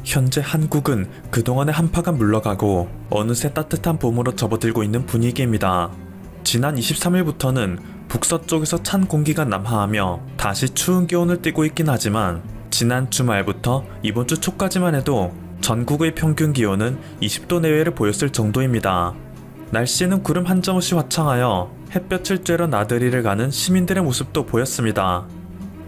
현재 한국은 그동안의 한파가 물러가고 어느새 따뜻한 봄으로 접어들고 있는 분위기입니다. 지난 23일부터는 북서쪽에서 찬 공기가 남하하며 다시 추운 기온을 띠고 있긴 하지만 지난 주말부터 이번 주 초까지만 해도 전국의 평균 기온은 20도 내외를 보였을 정도입니다. 날씨는 구름 한 점 없이 화창하여 햇볕을 쬐러 나들이를 가는 시민들의 모습도 보였습니다.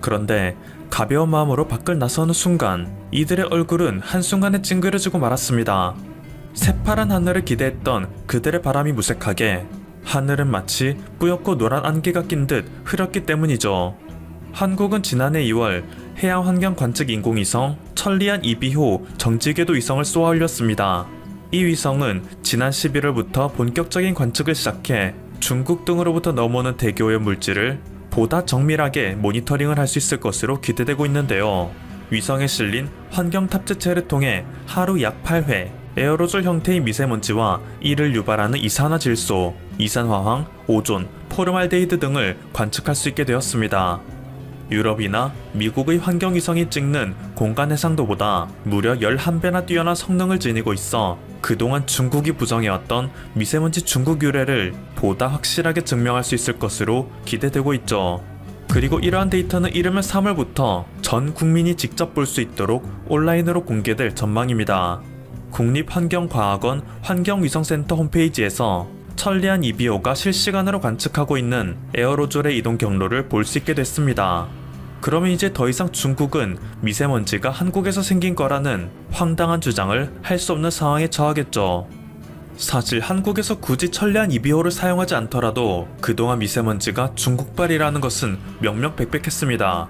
그런데 가벼운 마음으로 밖을 나서는 순간 이들의 얼굴은 한순간에 찡그려지고 말았습니다. 새파란 하늘을 기대했던 그들의 바람이 무색하게 하늘은 마치 뿌옇고 노란 안개가 낀 듯 흐렸기 때문이죠. 한국은 지난해 2월 해양환경관측인공위성 천리안 2B호 정지궤도 위성을 쏘아 올렸습니다. 이 위성은 지난 11월부터 본격적인 관측을 시작해 중국 등으로부터 넘어오는 대기오염 물질을 보다 정밀하게 모니터링을 할 수 있을 것으로 기대되고 있는데요. 위성에 실린 환경 탑재체를 통해 하루 약 8회 에어로졸 형태의 미세먼지와 이를 유발하는 이산화질소, 이산화황, 오존, 포름알데히드 등을 관측할 수 있게 되었습니다. 유럽이나 미국의 환경위성이 찍는 공간 해상도보다 무려 11배나 뛰어난 성능을 지니고 있어 그동안 중국이 부정해왔던 미세먼지 중국 유래를 보다 확실하게 증명할 수 있을 것으로 기대되고 있죠. 그리고 이러한 데이터는 이르면 3월부터 전 국민이 직접 볼 수 있도록 온라인으로 공개될 전망입니다. 국립환경과학원 환경위성센터 홈페이지에서 천리안 2B호가 실시간으로 관측하고 있는 에어로졸의 이동 경로를 볼 수 있게 됐습니다. 그러면 이제 더 이상 중국은 미세먼지가 한국에서 생긴 거라는 황당한 주장을 할 수 없는 상황에 처하겠죠. 사실 한국에서 굳이 천리안 2B호를 사용하지 않더라도 그동안 미세먼지가 중국발이라는 것은 명명백백했습니다.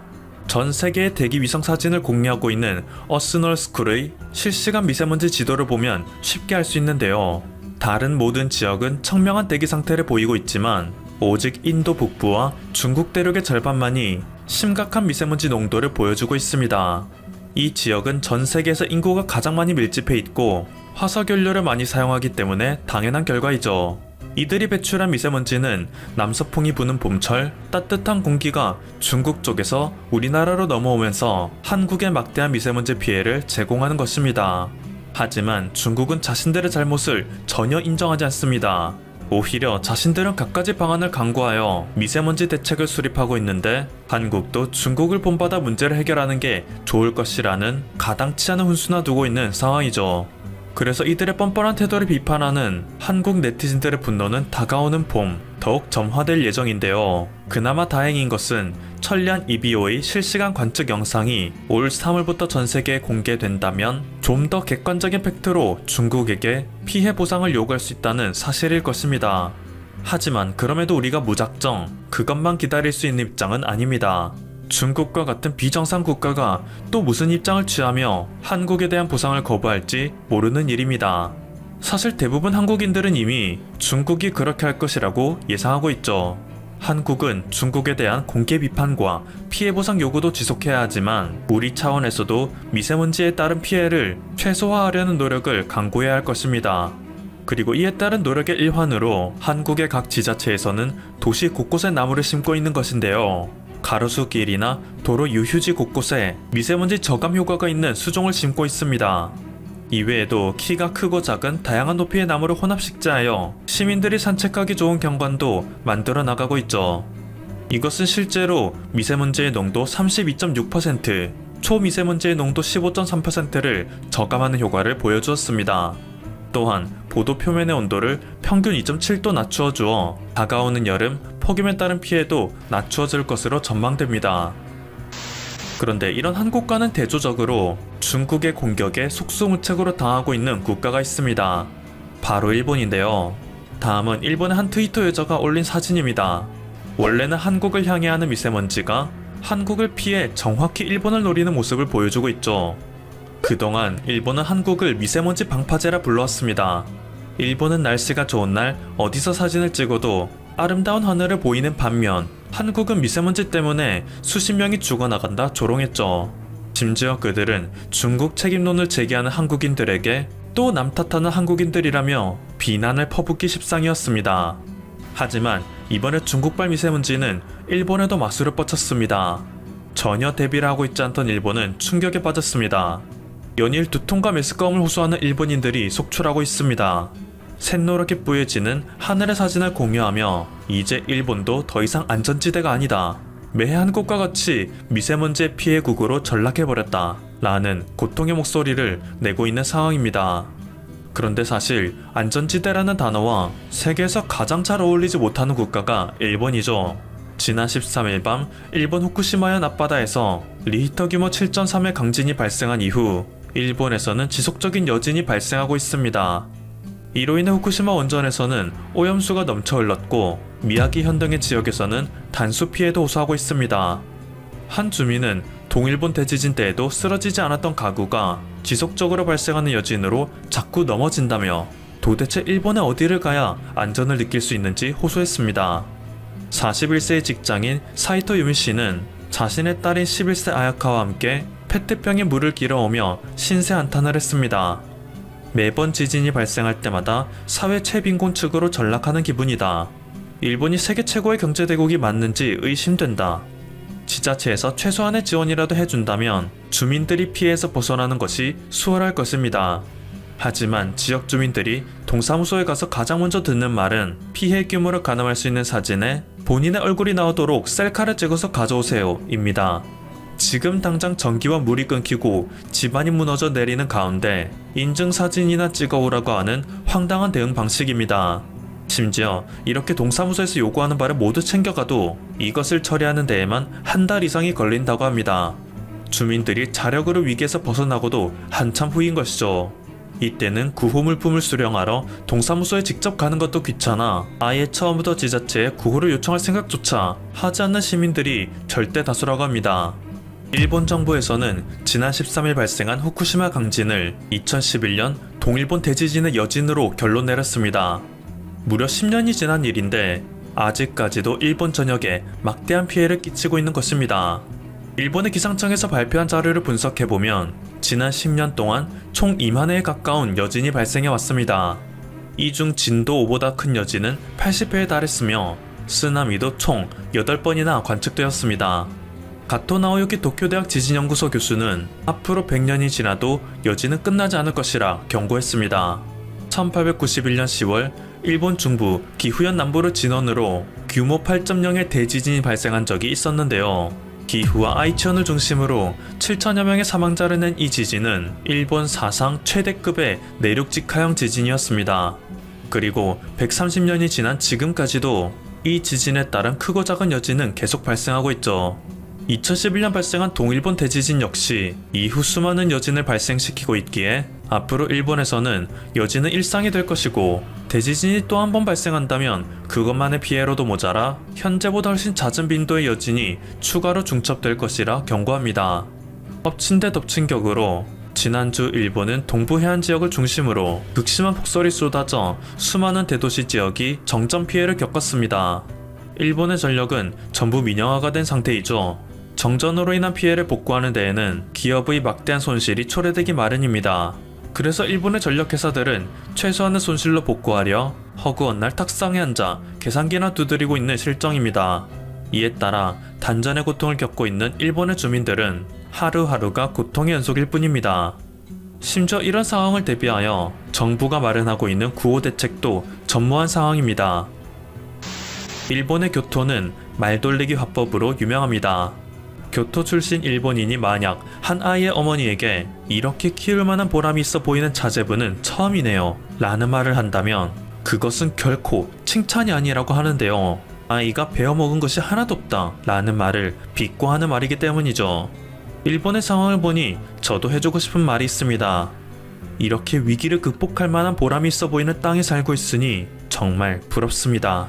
전 세계의 대기 위성 사진을 공유하고 있는 어스널스쿨의 실시간 미세먼지 지도를 보면 쉽게 알 수 있는데요. 다른 모든 지역은 청명한 대기 상태를 보이고 있지만 오직 인도 북부와 중국 대륙의 절반만이 심각한 미세먼지 농도를 보여주고 있습니다. 이 지역은 전 세계에서 인구가 가장 많이 밀집해 있고 화석연료를 많이 사용하기 때문에 당연한 결과이죠. 이들이 배출한 미세먼지는 남서풍이 부는 봄철 따뜻한 공기가 중국 쪽에서 우리나라로 넘어오면서 한국에 막대한 미세먼지 피해를 제공하는 것입니다. 하지만 중국은 자신들의 잘못을 전혀 인정하지 않습니다. 오히려 자신들은 갖가지 방안을 강구하여 미세먼지 대책을 수립하고 있는데 한국도 중국을 본받아 문제를 해결하는 게 좋을 것이라는 가당치 않은 훈수나 두고 있는 상황이죠. 그래서 이들의 뻔뻔한 태도를 비판하는 한국 네티즌들의 분노는 다가오는 봄 더욱 점화될 예정인데요. 그나마 다행인 것은 천리안 2B호의 실시간 관측 영상이 올 3월부터 전 세계에 공개된다면 좀 더 객관적인 팩트로 중국에게 피해 보상을 요구할 수 있다는 사실일 것입니다. 하지만 그럼에도 우리가 무작정 그것만 기다릴 수 있는 입장은 아닙니다. 중국과 같은 비정상 국가가 또 무슨 입장을 취하며 한국에 대한 보상을 거부할지 모르는 일입니다. 사실 대부분 한국인들은 이미 중국이 그렇게 할 것이라고 예상하고 있죠. 한국은 중국에 대한 공개 비판과 피해 보상 요구도 지속해야 하지만 우리 차원에서도 미세먼지에 따른 피해를 최소화하려는 노력을 강구해야 할 것입니다. 그리고 이에 따른 노력의 일환으로 한국의 각 지자체에서는 도시 곳곳에 나무를 심고 있는 것인데요. 가로수길이나 도로 유휴지 곳곳에 미세먼지 저감 효과가 있는 수종을 심고 있습니다. 이외에도 키가 크고 작은 다양한 높이의 나무를 혼합식재하여 시민들이 산책하기 좋은 경관도 만들어 나가고 있죠. 이것은 실제로 미세먼지의 농도 32.6%, 초미세먼지의 농도 15.3%를 저감하는 효과를 보여주었습니다. 또한 보도 표면의 온도를 평균 2.7도 낮추어 주어 다가오는 여름 폭염에 따른 피해도 낮추어질 것으로 전망됩니다. 그런데 이런 한국과는 대조적으로 중국의 공격에 속수무책으로 당하고 있는 국가가 있습니다. 바로 일본인데요. 다음은 일본의 한 트위터 유저가 올린 사진입니다. 원래는 한국을 향해 하는 미세먼지가 한국을 피해 정확히 일본을 노리는 모습을 보여주고 있죠. 그동안 일본은 한국을 미세먼지 방파제라 불러왔습니다. 일본은 날씨가 좋은 날 어디서 사진을 찍어도 아름다운 하늘을 보이는 반면 한국은 미세먼지 때문에 수십 명이 죽어나간다 조롱했죠. 심지어 그들은 중국 책임론을 제기하는 한국인들에게 또 남 탓하는 한국인들이라며 비난을 퍼붓기 십상이었습니다. 하지만 이번에 중국발 미세먼지는 일본에도 마술을 뻗쳤습니다. 전혀 대비를 하고 있지 않던 일본은 충격에 빠졌습니다. 연일 두통과 메스꺼움을 호소하는 일본인들이 속출하고 있습니다. 샛노랗게 뿌얘지는 하늘의 사진을 공유하며 이제 일본도 더 이상 안전지대가 아니다. 매해 한국과 같이 미세먼지의 피해국으로 전락해버렸다. 라는 고통의 목소리를 내고 있는 상황입니다. 그런데 사실 안전지대라는 단어와 세계에서 가장 잘 어울리지 못하는 국가가 일본이죠. 지난 13일 밤 일본 후쿠시마현 앞바다에서 리히터 규모 7.3의 강진이 발생한 이후 일본에서는 지속적인 여진이 발생하고 있습니다. 이로 인해 후쿠시마 원전에서는 오염수가 넘쳐 흘렀고 미야기현 등의 지역에서는 단수 피해도 호소하고 있습니다. 한 주민은 동일본 대지진 때에도 쓰러지지 않았던 가구가 지속적으로 발생하는 여진으로 자꾸 넘어진다며 도대체 일본의 어디를 가야 안전을 느낄 수 있는지 호소했습니다. 41세의 직장인 사이토 유미 씨는 자신의 딸인 11세 아야카와 함께 페트병에 물을 길어오며 신세 한탄을 했습니다. 매번 지진이 발생할 때마다 사회 최빈곤 측으로 전락하는 기분이다. 일본이 세계 최고의 경제대국이 맞는지 의심된다. 지자체에서 최소한의 지원이라도 해준다면 주민들이 피해에서 벗어나는 것이 수월할 것입니다. 하지만 지역 주민들이 동사무소에 가서 가장 먼저 듣는 말은 피해 규모를 가늠할 수 있는 사진에 본인의 얼굴이 나오도록 셀카를 찍어서 가져오세요 입니다. 지금 당장 전기와 물이 끊기고 집안이 무너져 내리는 가운데 인증사진이나 찍어오라고 하는 황당한 대응 방식입니다. 심지어 이렇게 동사무소에서 요구하는 바를 모두 챙겨가도 이것을 처리하는 데에만 한 달 이상이 걸린다고 합니다. 주민들이 자력으로 위기에서 벗어나고도 한참 후인 것이죠. 이때는 구호물품을 수령하러 동사무소에 직접 가는 것도 귀찮아 아예 처음부터 지자체에 구호를 요청할 생각조차 하지 않는 시민들이 절대 다수라고 합니다. 일본 정부에서는 지난 13일 발생한 후쿠시마 강진을 2011년 동일본 대지진의 여진으로 결론 내렸습니다. 무려 10년이 지난 일인데 아직까지도 일본 전역에 막대한 피해를 끼치고 있는 것입니다. 일본의 기상청에서 발표한 자료를 분석해보면 지난 10년 동안 총 2만 회에 가까운 여진이 발생해 왔습니다. 이 중 진도 5보다 큰 여진은 80회에 달했으며 쓰나미도 총 8번이나 관측되었습니다. 가토 나오유키 도쿄대학 지진연구소 교수는 앞으로 100년이 지나도 여진은 끝나지 않을 것이라 경고했습니다. 1891년 10월 일본 중부 기후현 남부를 진원으로 규모 8.0의 대지진이 발생한 적이 있었는데요. 기후와 아이치현을 중심으로 7천여 명의 사망자를 낸 이 지진은 일본 사상 최대급의 내륙 직하형 지진이었습니다. 그리고 130년이 지난 지금까지도 이 지진에 따른 크고 작은 여진은 계속 발생하고 있죠. 2011년 발생한 동일본 대지진 역시 이후 수많은 여진을 발생시키고 있기에 앞으로 일본에서는 여진은 일상이 될 것이고 대지진이 또 한 번 발생한다면 그것만의 피해로도 모자라 현재보다 훨씬 잦은 빈도의 여진이 추가로 중첩될 것이라 경고합니다. 엎친 데 덮친 격으로 지난주 일본은 동부 해안 지역을 중심으로 극심한 폭설이 쏟아져 수많은 대도시 지역이 정전 피해를 겪었습니다. 일본의 전력은 전부 민영화가 된 상태이죠. 정전으로 인한 피해를 복구하는 데에는 기업의 막대한 손실이 초래되기 마련입니다. 그래서 일본의 전력회사들은 최소한의 손실로 복구하려 허구한 날 탁상에 앉아 계산기나 두드리고 있는 실정입니다. 이에 따라 단전의 고통을 겪고 있는 일본의 주민들은 하루하루가 고통의 연속일 뿐입니다. 심지어 이런 상황을 대비하여 정부가 마련하고 있는 구호 대책도 전무한 상황입니다. 일본의 교토는 말돌리기 화법으로 유명합니다. 교토 출신 일본인이 만약 한 아이의 어머니에게 이렇게 키울 만한 보람이 있어 보이는 자제분은 처음이네요 라는 말을 한다면 그것은 결코 칭찬이 아니라고 하는데요. 아이가 배워먹은 것이 하나도 없다 라는 말을 비꼬 하는 말이기 때문이죠. 일본의 상황을 보니 저도 해주고 싶은 말이 있습니다. 이렇게 위기를 극복할 만한 보람이 있어 보이는 땅에 살고 있으니 정말 부럽습니다.